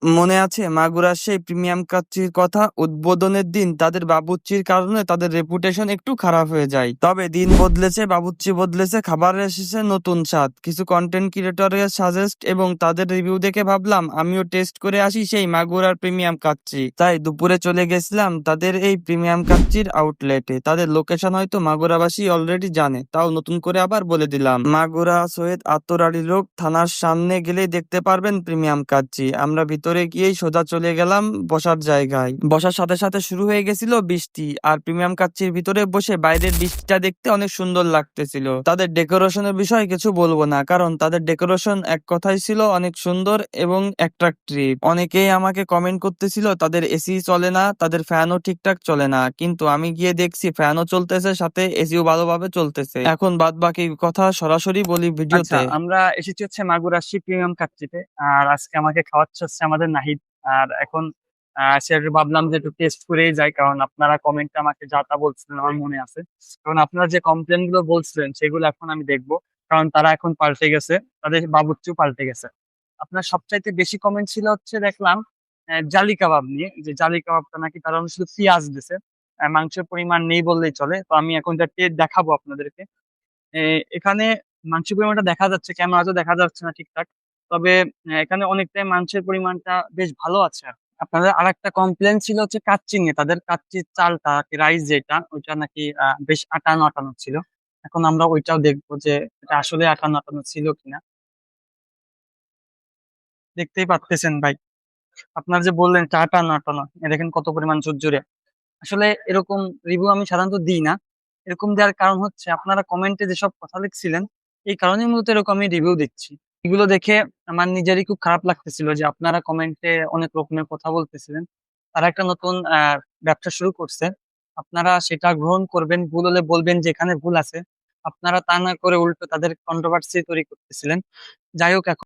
মনে আছে মাগুরার সেই প্রিমিয়াম কাচ্চির কথা? উদ্বোধনের দিন তাদের বাবুর্চির কারণে তাদের রেপুটেশন একটু খারাপ হয়ে যায়। তবে দিন বদলেছে, বাবুর্চি বদলেছে, খাবার এসেছে নতুন স্বাদ। কিছু কন্টেন্ট ক্রিয়েটরের সাজেস্ট এবং তাদের রিভিউ দেখে ভাবলাম আমিও টেস্ট করে আসি সেই মাগুরার প্রিমিয়াম কাচ্চি। তাই দুপুরে চলে গেছিলাম তাদের এই প্রিমিয়াম কাচ্চির আউটলেটে। তাদের লোকেশন হয়তো মাগুরাবাসী অলরেডি জানে, তাও নতুন করে আবার বলে দিলাম। মাগুরা সৈয়দ আতর আলী রোড থানার সামনে গেলেই দেখতে পারবেন প্রিমিয়াম কাচ্চি। আমরা ভিতরে গিয়েই সোজা চলে গেলাম বসার জায়গায়। বসার সাথে সাথে শুরু হয়ে গেছিল বৃষ্টি, আর প্রিমিয়াম কাচ্চির ভিতরে বসে বাইরের বৃষ্টিটা দেখতে অনেক সুন্দর লাগতেছিল। তাদের ডেকোরেশনের বিষয়ে কিছু বলবো না, কারণ তাদের ডেকোরেশন এক কথাই ছিল অনেক সুন্দর এবং অ্যাট্রাকটিভ। অনেকেই আমাকে কমেন্ট করতেছিল তাদের এসি চলে না, তাদের ফ্যানও ঠিকঠাক চলে না, কিন্তু আমি গিয়ে দেখছি ফ্যানও চলতেছে, সাথে এসিও ভালোভাবে চলতেছে। এখন বাদ বাকি কথা সরাসরি বলি আচ্ছা, ভিডিওতে। আমরা এসেছি হচ্ছে মাগুরাশি প্রিমিয়াম কাচ্চিতে। আর আজকে আমাকে খাওয়াচ্ছে হচ্ছে আমাদের নাহিদ। আর এখন সে ভাবলাম যে একটু টেস্ট করেই যাই, কারণ আপনারা কমেন্টে আমাকে যা তা বলছিলেন আমার মনে আছে। কারণ আপনারা যে কমপ্লেন গুলো বলছিলেন সেগুলো এখন আমি দেখবো, কারণ তারা এখন পাল্টে গেছে, তাদের বাবুর্চিও পাল্টে গেছে। আপনার সবচাইতে বেশি কমেন্ট ছিল হচ্ছে দেখলাম জালি কাবাব নিয়ে, যে জালি কাবাবটা নাকি তারা শুধু পেঁয়াজ দিছে, মাংসের পরিমাণ নেই বললেই চলে। তো আমি এখন এটা টেস্ট দেখাবো আপনাদেরকে। এখানে মাংসের পরিমাণটা দেখা যাচ্ছে, ক্যামেরাতেও দেখা যাচ্ছে না ঠিকঠাক। তবে এখানে অনেকটাই মাংসের পরিমাণটা বেশ ভালো আছে। আপনাদের আরেকটা কমপ্লেন ছিল হচ্ছে কাচ্চি নিয়ে, তাদের কাচ্চির চালটা রাইস যেটা ওইটা নাকি বেশ আটানো আটানো ছিল। এখন আমরা ওইটাও দেখবো যে এটা আসলে আটানো আটানো ছিল কিনা। দেখতেই পাচ্ছেন ভাই, আপনার যে বললেন এটা আটানো আটানো, দেখেন কত পরিমাণ ঝুরঝুরে। আসলে এরকম রিভিউ আমি সাধারণত দিই না। এরকম দেওয়ার কারণ হচ্ছে আপনারা কমেন্টে যেসব কথা লিখছিলেন, এই কারণেই মূলত এরকম আমি রিভিউ দিচ্ছি। এগুলো দেখে আমার নিজেরই খুব খারাপ লাগতেছিল যে আপনারা কমেন্টে অনেক রকমের কথা বলতেছিলেন। তারা একটা নতুন ব্যবসা শুরু করছে, আপনারা সেটা গ্রহণ করবেন, ভুল হলে বলবেন যে এখানে ভুল আছে। আপনারা তা না করে উল্টো তাদের কন্ট্রোভার্সি তৈরি করতেছিলেন। যাই হোক, এখন